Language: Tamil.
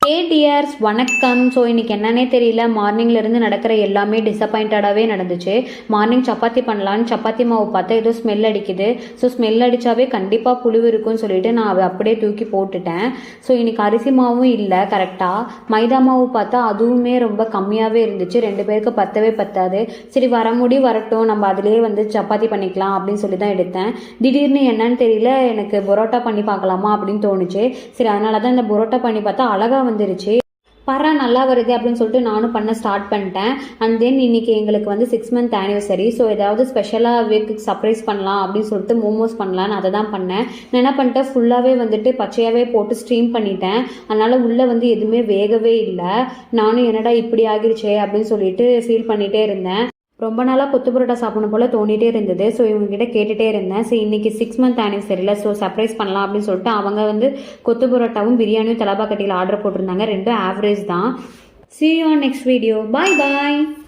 ஹே டியர்ஸ் வணக்கம். ஸோ இன்றைக்கி என்னன்னே தெரியல, மார்னிங்லேருந்து நடக்கிற எல்லாமே டிசப்பாயிண்டடாகவே நடந்துச்சு. மார்னிங் சப்பாத்தி பண்ணலான்னு சப்பாத்தி மாவு பார்த்தா ஏதோ ஸ்மெல் அடிக்குது. ஸோ ஸ்மெல் அடித்தாவே கண்டிப்பாக புழு இருக்குன்னு சொல்லிட்டு நான் அதை அப்படியே தூக்கி போட்டுட்டேன். ஸோ இன்றைக்கி அரிசி மாவும் இல்லை கரெக்டாக. மைதா மாவு பார்த்தா அதுவுமே ரொம்ப கம்மியாகவே இருந்துச்சு. 2 பேருக்கு பத்தவே பத்தாது. சரி வரட்டும், நம்ம அதிலே சப்பாத்தி பண்ணிக்கலாம் அப்படின்னு சொல்லி தான் எடுத்தேன். திடீர்னு என்னன்னு தெரியல, எனக்கு பரோட்டா பண்ணி பார்க்கலாமா அப்படின்னு தோணுச்சு. சரி அதனால தான் இந்த பரோட்டா பண்ணி பார்த்தா அழகாக வந்துருச்சு. நல்லா வருது அப்படின்னு சொல்லிட்டு நானும் பண்ண ஸ்டார்ட் பண்ணிட்டேன். அண்ட் தென் இன்னைக்கு எங்களுக்கு 6 மந்த் ஆனிவர்சரி. ஸோ ஏதாவது ஸ்பெஷலாக வீட்டுக்கு சர்ப்ரைஸ் பண்ணலாம் அப்படின்னு சொல்லிட்டு மோமோஸ் பண்ணலான்னு அதை தான் பண்ணேன். நான் என்ன பண்ணிட்டேன், ஃபுல்லாகவே பச்சையாகவே போட்டு ஸ்ட்ரீம் பண்ணிட்டேன். அதனால் உள்ளே எதுவுமே வேகவே இல்லை. நானும் என்னடா இப்படி ஆகிருச்சே அப்படின்னு சொல்லிட்டு ஃபீல் பண்ணிகிட்டே இருந்தேன். ரொம்ப நாளாக கொத்து பரோட்டா சாப்பிடணும் போல் தோண்டிகிட்டே இருந்தது. ஸோ இவங்ககிட்ட கேட்டுகிட்டே இருந்தேன். ஸோ இன்றைக்கி 6 மந்த் ஆனிவர்சரியில் ஸோ சர்ப்ரைஸ் பண்ணலாம் அப்படின்னு சொல்லிட்டு அவங்க கொத்து பரோட்டாவும் பிரியாணியும் தலபா கட்டியில் ஆர்டர் போட்டிருந்தாங்க. 2 ஆவரேஜ் தான். See you on next video. Bye bye.